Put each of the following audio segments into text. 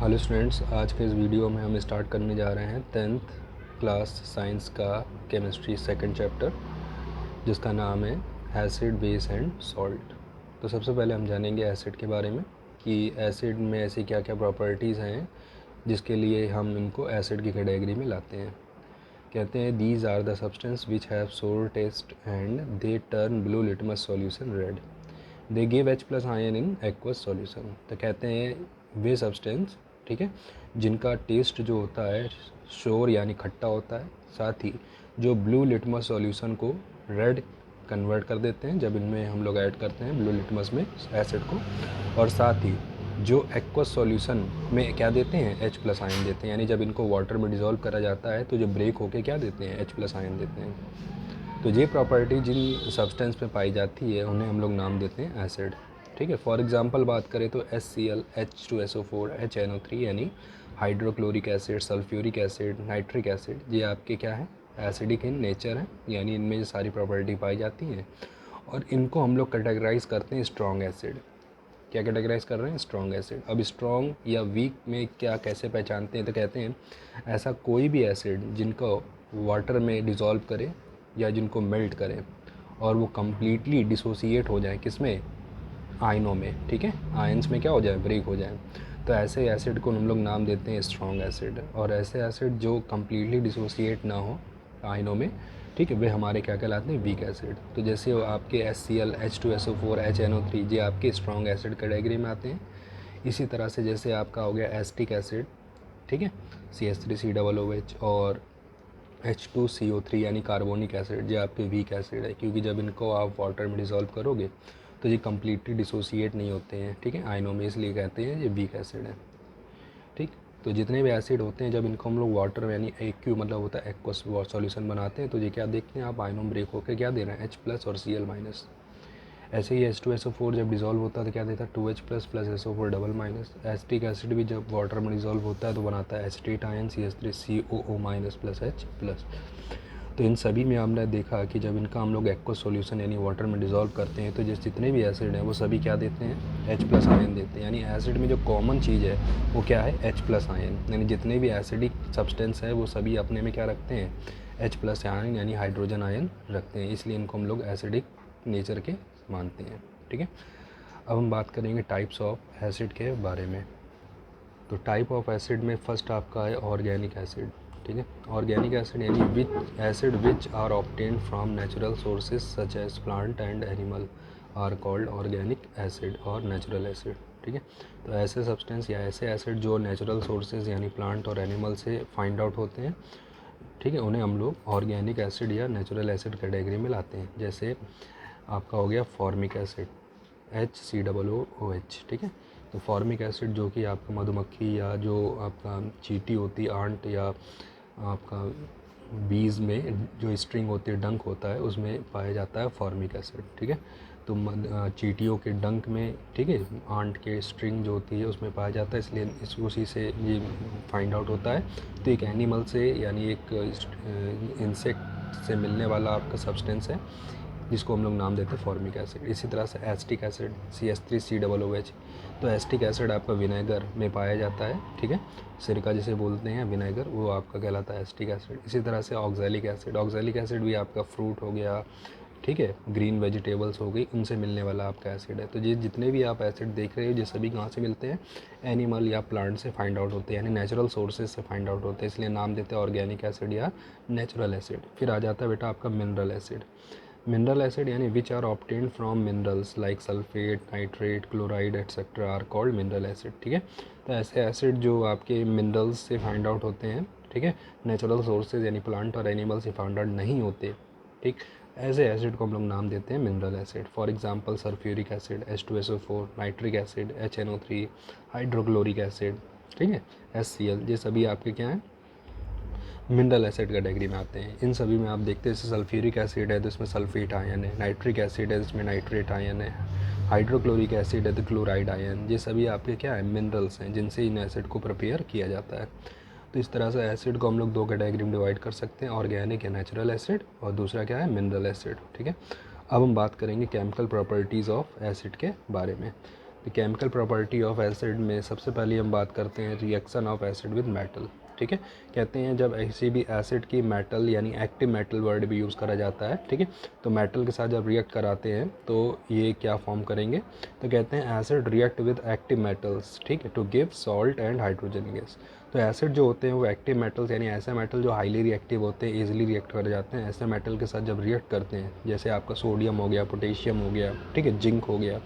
Hello students, आज के इस वीडियो में हम स्टार्ट करने जा रहे हैं 10th क्लास साइंस का केमिस्ट्री सेकंड चैप्टर, जिसका नाम है एसिड, बेस एंड सॉल्ट। तो सबसे पहले हम जानेंगे एसिड के बारे में कि एसिड में ऐसी क्या क्या प्रॉपर्टीज़ हैं जिसके लिए हम इनको एसिड की कैटेगरी में लाते हैं। कहते हैं these are the substance which have sour taste and they turn blue litmus solution red, they give H+ ion in aqueous solution. तो कहते हैं वे सब्सटेंस, ठीक है, जिनका टेस्ट जो होता है शोर यानी खट्टा होता है, साथ ही जो ब्लू लिटमस सॉल्यूशन को रेड कन्वर्ट कर देते हैं जब इनमें हम लोग ऐड करते हैं ब्लू लिटमस में एसिड को, और साथ ही जो एक्वस सॉल्यूशन में क्या देते हैं H+ आयन देते हैं, यानी जब इनको वाटर में डिज़ोल्व करा जाता है तो जो ब्रेक होके क्या देते हैं H+ आयन देते हैं। तो ये प्रॉपर्टी जिन सब्सटेंस में पाई जाती है उन्हें हम लोग नाम देते हैं एसिड, ठीक है। फॉर एग्जांपल बात करें तो HCl, H2SO4, HNO3 यानी hydrochloric acid, sulphuric acid, nitric acid, ये आपके क्या है एसिडिक इन नेचर है, यानी इनमें ये सारी प्रॉपर्टी पाई जाती हैं और इनको हम लोग कैटेगराइज करते हैं स्ट्रॉन्ग एसिड। क्या कैटेगराइज कर रहे हैं? Strong acid. अब स्ट्रॉन्ग या वीक में क्या कैसे पहचानते हैं? तो कहते हैं ऐसा कोई भी एसिड जिनको वाटर में डिज़ोल्व करे या जिनको मेल्ट करें और वो कम्प्लीटली डिसोसिएट हो जाए, किसमें? आयनों में, ठीक है, आयंस में क्या हो जाए? ब्रेक हो जाए। तो ऐसे एसिड को हम लोग नाम देते हैं स्ट्रॉन्ग एसिड, और ऐसे एसिड जो कम्प्लीटली डिसोसिएट ना हो आयनों में, ठीक है, वे हमारे क्या कहलाते हैं? Weak acid. तो जैसे आपके HCl, H2SO4, HNO3 ये आपके स्ट्रॉन्ग एसिड कैटेगरी में आते हैं। इसी तरह से जैसे आपका हो गया एसिटिक एसिड, ठीक है, CH3COOH, और H2CO3 यानी कार्बोनिक एसिड, ये आपके वीक एसिड है, क्योंकि जब इनको आप वाटर में डिज़ोल्व करोगे तो ये कम्प्लीटली डिसोसिएट नहीं होते हैं, ठीक है, आयनों में, इसलिए कहते हैं ये वीक एसिड है, ठीक। तो जितने भी एसिड होते हैं जब इनको हम लोग वाटर में यानी एक्यू मतलब होता है एक्वस सॉल्यूशन बनाते हैं तो ये क्या देखते हैं आप? आयनों ब्रेक होकर क्या दे रहे हैं? H+ और Cl-। ऐसे ही H2SO4 जब डिज़ोल्व होता है तो क्या देता है? 2H+ plus SO4 double minus. Acetic acid भी जब वाटर में डिज़ोल्व होता है तो बनाता है acetate ion CH3COO- plus H+। तो इन सभी में हमने देखा कि जब इनका हम लोग एक्वस सॉल्यूशन यानी वाटर में डिज़ोल्व करते हैं तो जितने भी एसिड हैं वो सभी क्या देते हैं? H+ आयन देते हैं। यानी एसिड में जो कॉमन चीज़ है वो क्या है? H+ ion. यानी जितने भी एसिडिक सब्सटेंस है वो सभी अपने में क्या रखते हैं? H+ आयन यानी हाइड्रोजन आयन रखते हैं, इसलिए इनको हम लोग एसिडिक नेचर के मानते हैं, ठीक है। अब हम बात करेंगे टाइप्स ऑफ एसिड के बारे में। तो टाइप ऑफ एसिड में फर्स्ट आपका है ऑर्गेनिक एसिड, ठीक है। ऑर्गेनिक एसिड यानी which acid which are obtained from natural sources such as plant and animal are called organic acid और नेचुरल एसिड, ठीक है। तो ऐसे सब्सटेंस या ऐसे एसिड जो नेचुरल सोर्सेज यानी प्लांट और एनिमल से फाइंड आउट होते हैं, ठीक है, उन्हें हम लोग ऑर्गेनिक एसिड या नेचुरल एसिड कैटेगरी में लाते हैं। जैसे आपका हो गया फॉर्मिक एसिड, HCOOH, ठीक है। तो फॉर्मिक एसिड जो कि आपका मधुमक्खी या जो आपका चींटी होती है, आंट, या आपका बीज में जो स्ट्रिंग होती है, डंक होता है, उसमें पाया जाता है फॉर्मिक एसिड, ठीक है। तो चींटियों के डंक में, ठीक है, आंट के स्ट्रिंग जो होती है उसमें पाया जाता है, इसलिए उसी से ये फाइंड आउट होता है। तो एक एनिमल से यानी एक इंसेक्ट से मिलने वाला आपका सब्सटेंस है जिसको हम लोग नाम देते हैं फॉर्मिक एसिड। इसी तरह से एसिटिक एसिड CH3COOH। तो एसिटिक एसिड आपका विनेगर में पाया जाता है, ठीक है, सिरका जिसे बोलते हैं विनेगर, वो आपका कहलाता है एसिटिक एसिड। इसी तरह से ऑक्जेलिक एसिड, ऑक्जेलिक एसिड भी आपका फ्रूट हो गया, ठीक है, ग्रीन वेजिटेबल्स हो गई, उनसे मिलने वाला आपका एसिड है। तो ये जितने भी आप एसिड देख रहे हो ये सभी कहाँ से मिलते हैं? एनिमल या प्लांट से फाइंड आउट होते हैं, यानी नेचुरल सोर्सेज से फाइंड आउट होते हैं, इसलिए नाम देते हैं ऑर्गेनिक एसिड या नेचुरल एसिड। फिर आ जाता है बेटा आपका मिनरल एसिड। मिनरल एसिड यानी which are obtained from minerals like sulphate, nitrate, chloride etcetera are called mineral acid, ठीक है। तो ऐसे एसिड जो आपके मिनरल्स से फाइंड आउट होते हैं, ठीक है, नेचुरल सोर्सेज यानी प्लांट और एनिमल से फाइंड आउट नहीं होते, ठीक, ऐसे एसिड को हम लोग नाम देते हैं mineral acid. For example sulphuric acid, H2SO4, nitric acid, HNO3, hydrochloric acid, ठीक है, HCl, ये सभी आपके क्या हैं? मिनरल एसिड कैटेगरी में आते हैं। इन सभी में आप देखते हैं जैसे सल्फ्यूरिक एसिड है तो इसमें सल्फेट आयन है, नाइट्रिक एसिड है इसमें नाइट्रेट आयन है, हाइड्रोक्लोरिक एसिड है तो क्लोराइड आयन, ये सभी आपके क्या है? मिनरल्स हैं जिनसे इन एसिड को प्रिपेयर किया जाता है। तो इस तरह से एसिड को हम लोग दो कैटेगरी में डिवाइड कर सकते हैं, ऑर्गेनिक या नेचुरल एसिड, और दूसरा क्या है? मिनरल एसिड, ठीक है। अब हम बात करेंगे केमिकल प्रॉपर्टीज़ ऑफ एसिड के बारे में। The chemical property of acid में सबसे पहले हम बात करते हैं reaction of acid with metal. ठीक है, कहते हैं जब किसी भी एसिड की मेटल यानी एक्टिव मेटल वर्ड भी यूज़ करा जाता है, ठीक है, तो मेटल के साथ जब रिएक्ट कराते हैं तो ये क्या फॉर्म करेंगे, तो कहते हैं acid react with active metals, ठीक है, to give salt and hydrogen gas. तो एसिड जो होते हैं वो एक्टिव मेटल्स यानी ऐसे मेटल जो हाईली रिएक्टिव होते हैं, ईजिली रिएक्ट कर जाते हैं, ऐसे मेटल के साथ जब रिएक्ट करते हैं, जैसे आपका सोडियम हो गया, पोटेशियम हो गया, ठीक है, जिंक हो गया,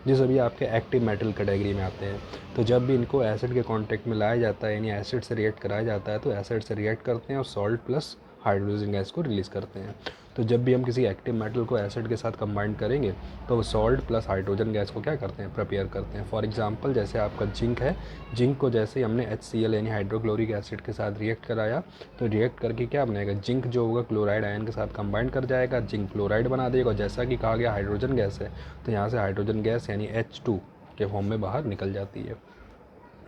ये सभी आपके एक्टिव मेटल कैटेगरी में आते हैं। तो जब भी इनको एसिड के कांटेक्ट में लाया जाता है यानी एसिड से रिएक्ट कराया जाता है, तो एसिड से रिएक्ट करते हैं और सॉल्ट प्लस हाइड्रोजन गैस को रिलीज़ करते हैं। तो जब भी हम किसी एक्टिव मेटल को एसिड के साथ कंबाइन करेंगे तो सॉल्ट प्लस हाइड्रोजन गैस को क्या करते हैं, प्रिपेयर करते हैं। फॉर एग्जांपल जैसे आपका जिंक है, जिंक को जैसे ही हमने HCl यानी हाइड्रोक्लोरिक एसिड के साथ रिएक्ट कराया तो रिएक्ट करके क्या बनेगा, जिंक जो होगा क्लोराइड आयन के साथ कंबाइन कर जाएगा, जिंक क्लोराइड बना देगा। जैसा कि कहा गया हाइड्रोजन गैस है, तो यहाँ से हाइड्रोजन गैस यानी H2 के फॉर्म में बाहर निकल जाती है।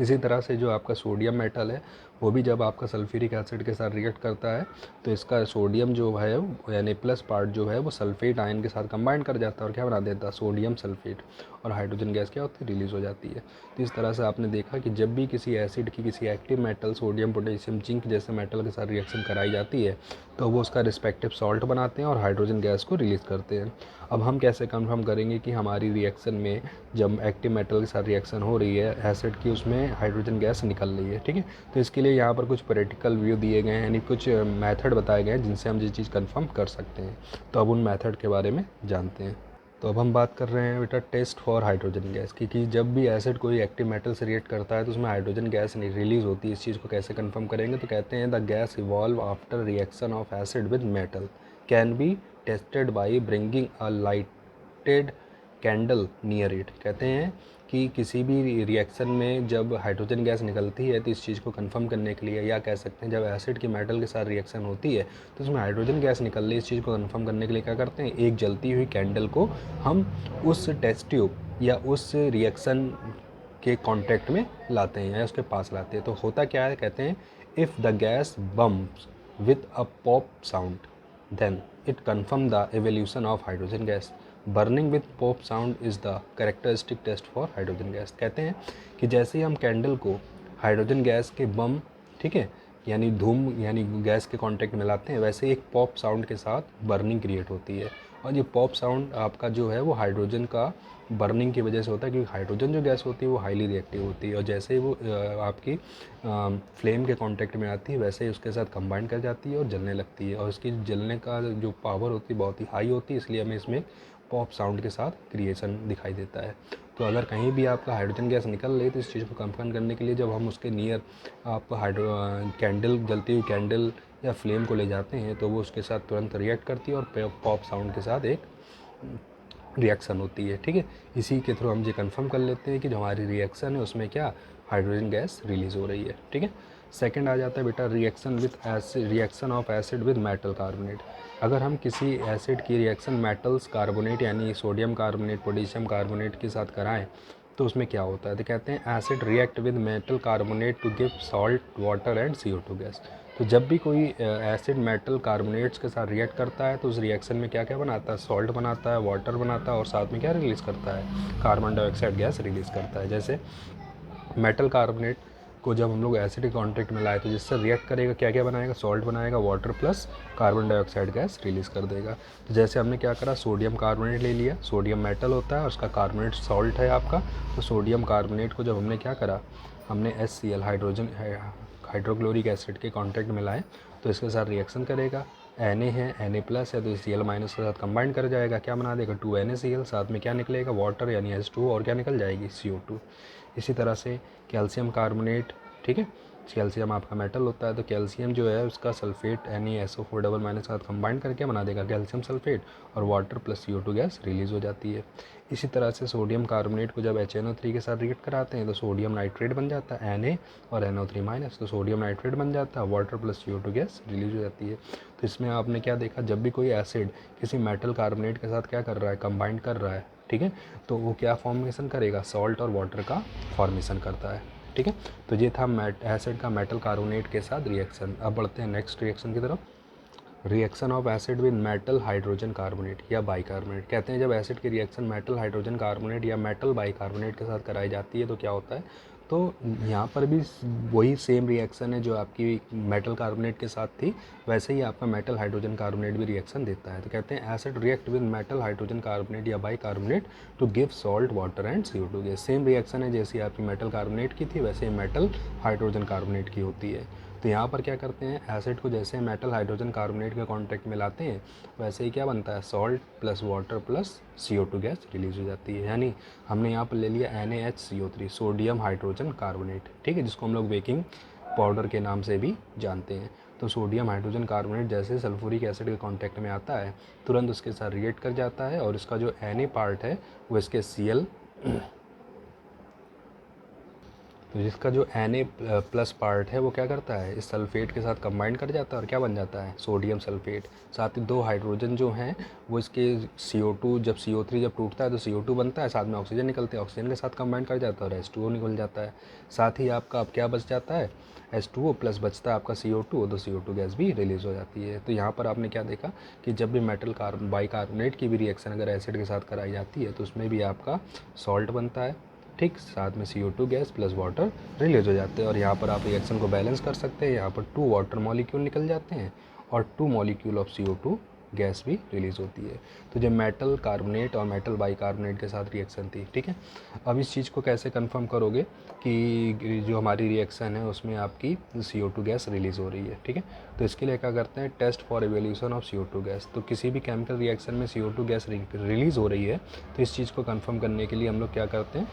इसी तरह से जो आपका सोडियम मेटल है वो भी जब आपका सल्फ्यूरिक एसिड के साथ रिएक्ट करता है तो इसका सोडियम जो है यानी प्लस पार्ट जो है वो सल्फेट आयन के साथ कंबाइन कर जाता है और क्या बना देता है, सोडियम सल्फेट, और हाइड्रोजन गैस क्या होती है, रिलीज़ हो जाती है। तो इस तरह से आपने देखा कि जब भी किसी एसिड की किसी active metal sodium, potassium, zinc जैसे मेटल के साथ रिएक्शन कराई जाती है तो वो उसका रिस्पेक्टिव सॉल्ट बनाते हैं और हाइड्रोजन गैस को रिलीज़ करते हैं। अब हम कैसे कंफर्म करेंगे कि हमारी रिएक्शन में जब एक्टिव मेटल के साथ रिएक्शन हो रही है एसिड की, उसमें हाइड्रोजन गैस निकल रही है, ठीक है। तो इसके लिए यहाँ पर कुछ प्रैक्टिकल व्यू दिए गए हैं यानी कुछ मेथड बताए गए हैं जिनसे हम ये चीज़ कंफर्म कर सकते हैं। तो अब उन मेथड के बारे में जानते हैं। तो अब हम बात कर रहे हैं बेटा टेस्ट फॉर हाइड्रोजन गैस की, कि जब भी एसिड कोई एक्टिव मेटल से रिएक्ट करता है तो उसमें हाइड्रोजन गैस रिलीज़ होती है। इस चीज़ को कैसे कंफर्म करेंगे, तो कहते हैं the gas evolve after reaction of acid with metal can be tested by bringing a lighted candle near it. कहते हैं कि किसी भी रिएक्शन में जब हाइड्रोजन गैस निकलती है तो इस चीज़ को कंफर्म करने के लिए, या कह सकते हैं जब एसिड की मेटल के साथ रिएक्शन होती है तो उसमें हाइड्रोजन गैस निकल रही है, इस चीज़ को कंफर्म करने के लिए क्या करते हैं, एक जलती हुई कैंडल को हम उस टेस्ट ट्यूब या उस रिएक्शन के कांटेक्ट में लाते हैं या उसके पास लाते हैं। तो होता क्या है, कहते हैं if the gas burns with a pop sound then it confirm the evolution of hydrogen gas. Burning with pop sound is the characteristic test for hydrogen gas. कहते हैं कि जैसे ही हम कैंडल को हाइड्रोजन गैस के बम, ठीक है, यानी धूम यानी गैस के कांटेक्ट में लाते हैं, वैसे एक पॉप साउंड के साथ बर्निंग क्रिएट होती है। और ये पॉप साउंड आपका जो है वो हाइड्रोजन का बर्निंग की वजह से होता है, क्योंकि हाइड्रोजन जो गैस होती है वो हाईली रिएक्टिव होती है और जैसे ही वो आपकी फ्लेम के कांटेक्ट में आती है वैसे ही उसके साथ कंबाइन कर जाती है और जलने लगती है। और इसकी जलने का जो पावर होती है बहुत ही हाई होती है, इसलिए हमें इसमें पॉप साउंड के साथ क्रिएशन दिखाई देता है। तो अगर कहीं भी आपका हाइड्रोजन गैस निकल रही है तो इस चीज़ को कंफर्म करने के लिए जब हम उसके नियर आप कैंडल, जलती हुई कैंडल या फ्लेम को ले जाते हैं तो वो उसके साथ तुरंत रिएक्ट करती है और पॉप साउंड के साथ एक रिएक्शन होती है, ठीक है। इसी के थ्रू हम ये कंफर्म कर लेते हैं कि जो हमारी रिएक्शन है उसमें क्या हाइड्रोजन गैस रिलीज़ हो रही है, ठीक है। सेकंड आ जाता है बेटा reaction with acid, reaction of acid with metal carbonate. अगर हम किसी एसिड की रिएक्शन मेटल्स कार्बोनेट यानी सोडियम कार्बोनेट, पोटेशियम कार्बोनेट के साथ कराएं तो उसमें क्या होता है, तो कहते हैं acid react with metal carbonate to give salt, water and CO2 gas. तो जब भी कोई एसिड मेटल कार्बोनेट्स के साथ रिएक्ट करता है तो उस रिएक्शन में क्या क्या बनाता है, सॉल्ट बनाता है, वाटर बनाता है और साथ में क्या रिलीज़ करता है, कार्बन डाइऑक्साइड गैस रिलीज़ करता है। जैसे मेटल कार्बोनेट को जब हम लोग एसिड के कॉन्टेक्ट में लाए तो जिससे रिएक्ट करेगा क्या क्या बनाएगा, सॉल्ट बनाएगा, water plus carbon dioxide gas release कर देगा। तो जैसे हमने क्या करा, सोडियम कार्बोनेट ले लिया, सोडियम मेटल होता है और उसका कार्बोनेट सॉल्ट है आपका। तो सोडियम कार्बोनेट को जब हमने क्या करा, हमने HCl हाइड्रोक्लोरिक एसिड के कांटेक्ट में लाए तो इसके साथ रिएक्शन करेगा, Na है, Na प्लस है तो Cl माइनस के साथ कंबाइन कर जाएगा, क्या बना देगा 2NaCl, साथ में क्या निकलेगा वाटर यानी H2 और क्या निकल जाएगी CO2। इसी तरह से कैल्शियम कार्बोनेट, ठीक है, कैल्शियम आपका मेटल होता है तो कैल्शियम जो है उसका सल्फेट NaSO4 डबल माइनस के साथ कंबाइन करके बना देगा कैल्शियम सल्फेट और water plus CO2 gas release हो जाती है। इसी तरह से सोडियम कार्बोनेट को जब HNO3 के साथ रिएक्ट कराते हैं तो सोडियम नाइट्रेट बन जाता है Na और NO3 माइनस, तो सोडियम नाइट्रेट बन जाता है, water plus CO2 gas release हो जाती है। तो इसमें आपने क्या देखा, जब भी कोई एसिड किसी मेटल कार्बोनेट के साथ क्या कर रहा है, कंबाइन कर रहा है, ठीक है, तो वो क्या फॉर्मेशन करेगा, सॉल्ट और वाटर का फॉर्मेशन करता है, ठीक है। तो ये था एसिड का मेटल कार्बोनेट के साथ रिएक्शन। अब बढ़ते हैं नेक्स्ट रिएक्शन की तरफ। Reaction of acid with metal hydrogen carbonate या बाइकार्बोनेट। कहते हैं जब एसिड की रिएक्शन मेटल हाइड्रोजन कार्बोनेट या मेटल बाइकार्बोनेट के साथ कराई जाती है तो क्या होता है, तो यहाँ पर भी वही सेम रिएक्शन है जो आपकी मेटल कार्बोनेट के साथ थी, वैसे ही आपका मेटल हाइड्रोजन कार्बोनेट भी रिएक्शन देता है। तो कहते हैं acid react with metal hydrogen carbonate या bicarbonate to give salt water and CO2 gas. Same reaction है जैसी आपकी मेटल कार्बोनेट की थी वैसे ही मेटल हाइड्रोजन कार्बोनेट की होती है। तो यहाँ पर क्या करते हैं, एसिड को जैसे मेटल हाइड्रोजन कार्बोनेट के कांटेक्ट में लाते हैं वैसे ही क्या बनता है, salt plus water plus CO2 gas release हो जाती है। यानी हमने यहाँ पर ले लिया NaHCO3 सोडियम हाइड्रोजन कार्बोनेट, ठीक है, जिसको हम लोग बेकिंग पाउडर के नाम से भी जानते हैं। तो सोडियम हाइड्रोजन कार्बोनेट जैसे सल्फ्यूरिक एसिड के कांटेक्ट में आता है तुरंत उसके साथ रिएक्ट कर जाता है और इसका जो Na पार्ट है वो इसके Cl तो जिसका जो Na प्लस पार्ट है वो क्या करता है, इस सल्फेट के साथ कंबाइन कर जाता है और क्या बन जाता है, सोडियम सल्फेट। साथ ही दो हाइड्रोजन जो हैं वो इसके CO2 जब CO3 जब टूटता है तो CO2 बनता है, साथ में ऑक्सीजन निकलते हैं, ऑक्सीजन के साथ कंबाइन कर जाता है और H2O निकल जाता है। साथ ही आपका अब क्या बच जाता है, H2O प्लस बचता है आपका CO2, तो CO2 गैस भी रिलीज़ हो जाती है। तो यहाँ पर आपने क्या देखा कि जब भी मेटल बाइकार्बोनेट की भी रिएक्शन अगर एसिड के साथ कराई जाती है तो उसमें भी आपका सॉल्ट बनता है, ठीक, साथ में CO2 gas plus water release हो जाते हैं। और यहाँ पर आप रिएक्शन को बैलेंस कर सकते हैं, यहाँ पर 2 वाटर मॉलिक्यूल निकल जाते हैं और 2 मॉलिक्यूल ऑफ CO2 गैस भी रिलीज़ होती है। तो जब मेटल कार्बोनेट और मेटल बाइकार्बोनेट के साथ रिएक्शन थी, ठीक है। अब इस चीज़ को कैसे कंफर्म करोगे कि जो हमारी रिएक्शन है उसमें आपकी CO2 गैस रिलीज़ हो रही है, ठीक है। तो इसके लिए क्या करते हैं, test for evolution of CO2 gas. तो किसी भी केमिकल रिएक्शन में CO2 गैस रिलीज़ हो रही है तो इस चीज़ को कन्फर्म करने के लिए हम लोग क्या करते हैं,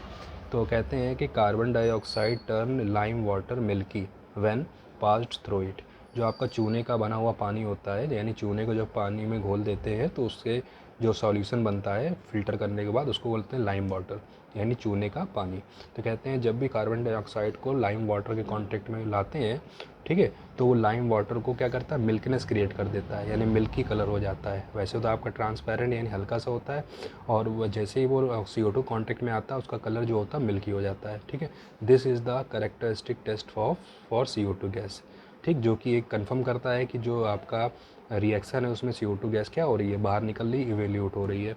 तो कहते हैं कि carbon dioxide turn lime water milky when passed through it. जो आपका चूने का बना हुआ पानी होता है, यानी चूने को जब पानी में घोल देते हैं तो उससे जो सॉल्यूशन बनता है फिल्टर करने के बाद उसको बोलते हैं लाइम वाटर, यानी चूने का पानी। तो कहते हैं जब भी कार्बन डाइऑक्साइड को लाइम वाटर के कांटेक्ट में लाते हैं, ठीक है, तो वो लाइम वाटर को क्या करता है, मिल्कनेस क्रिएट कर देता है, यानी मिल्की कलर हो जाता है। वैसे तो आपका ट्रांसपेरेंट यानी हल्का सा होता है और वो जैसे ही वो CO2 कांटेक्ट में आता है उसका कलर जो होता है मिल्की हो जाता है, ठीक है। This is the characteristic test for CO2 gas, ठीक, जो कि एक कंफर्म करता है कि जो आपका रिएक्शन है उसमें CO2 गैस क्या हो रही है, बाहर निकल रही, इवेल्यूट हो रही है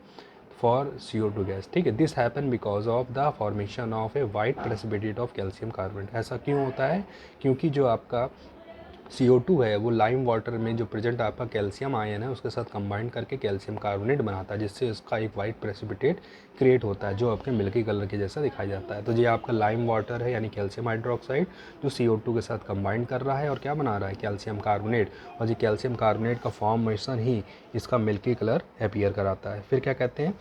फॉर CO2 गैस, ठीक है। This happen because of the formation of A white precipitate of calcium carbonate. ऐसा क्यों होता है, क्योंकि जो आपका CO2 है वो लाइम वाटर में जो प्रेजेंट आपका कैल्शियम आयन है उसके साथ कंबाइन करके कैल्शियम कार्बोनेट बनाता है, जिससे उसका एक वाइट प्रेसिपिटेट क्रिएट होता है जो आपके मिल्की कलर के जैसा दिखाई जाता है। तो ये आपका लाइम वाटर है यानी कैल्शियम हाइड्रोक्साइड जो CO2 के साथ कंबाइन कर रहा है और क्या बना रहा है, कैल्शियम कार्बोनेट, और ये कैल्शियम कार्बोनेट का फॉर्मेशन ही इसका मिल्की कलर अपीयर कराता है। फिर क्या कहते हैं,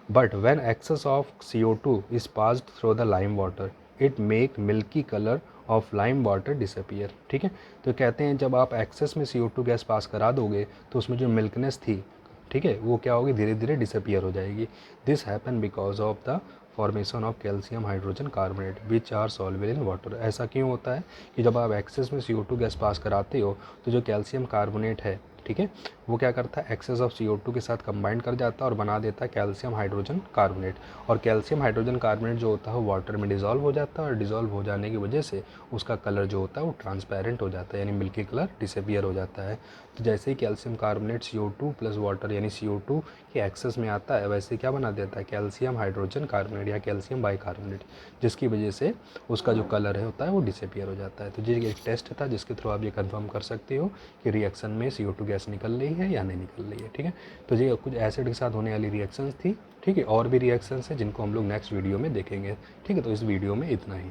but when excess of CO2 is passed through the lime water it make milky colour of lime water disappear, ठीक है। तो कहते हैं जब आप एक्सेस में CO2 गैस पास करा दोगे तो उसमें जो मिल्कनेस थी, ठीक है, वो क्या होगी, धीरे धीरे डिसअपियर हो जाएगी। This happen because of the formation of calcium hydrogen carbonate which are soluble in water. ऐसा क्यों होता है कि जब आप एक्सेस में CO2 गैस पास कराते हो तो जो कैल्शियम कार्बोनेट है, ठीक है, वो क्या करता है, एक्सेस ऑफ CO2 के साथ कंबाइन कर जाता है और बना देता है कैल्शियम हाइड्रोजन कार्बोनेट। और कैल्शियम हाइड्रोजन कार्बोनेट जो होता है वो वाटर में डिज़ोल्व हो जाता है और डिज़ोल्व हो जाने की वजह से उसका कलर जो होता है वो ट्रांसपेरेंट हो जाता है, यानी मिल्की कलर डिसअपियर हो जाता है। तो जैसे ही calcium carbonate CO2 plus water यानी CO2 के एक्सेस में आता है वैसे क्या बना देता है, कैल्शियम हाइड्रोजन कार्बोनेट या कैल्शियम बाइकार्बोनेट, जिसकी वजह से उसका जो कलर है होता है वो डिसअपियर हो जाता है। तो ये एक टेस्ट था जिसके थ्रू आप ये कंफर्म कर सकते हो कि रिएक्शन में CO2 गैस निकल रही है या नहीं निकल रही है, ठीक है। तो ये कुछ एसिड के साथ होने वाली रिएक्शंस थी, ठीक है। और भी रिएक्शंस हैं जिनको हम लोग नेक्स्ट वीडियो में देखेंगे, ठीक है। तो इस वीडियो में इतना ही।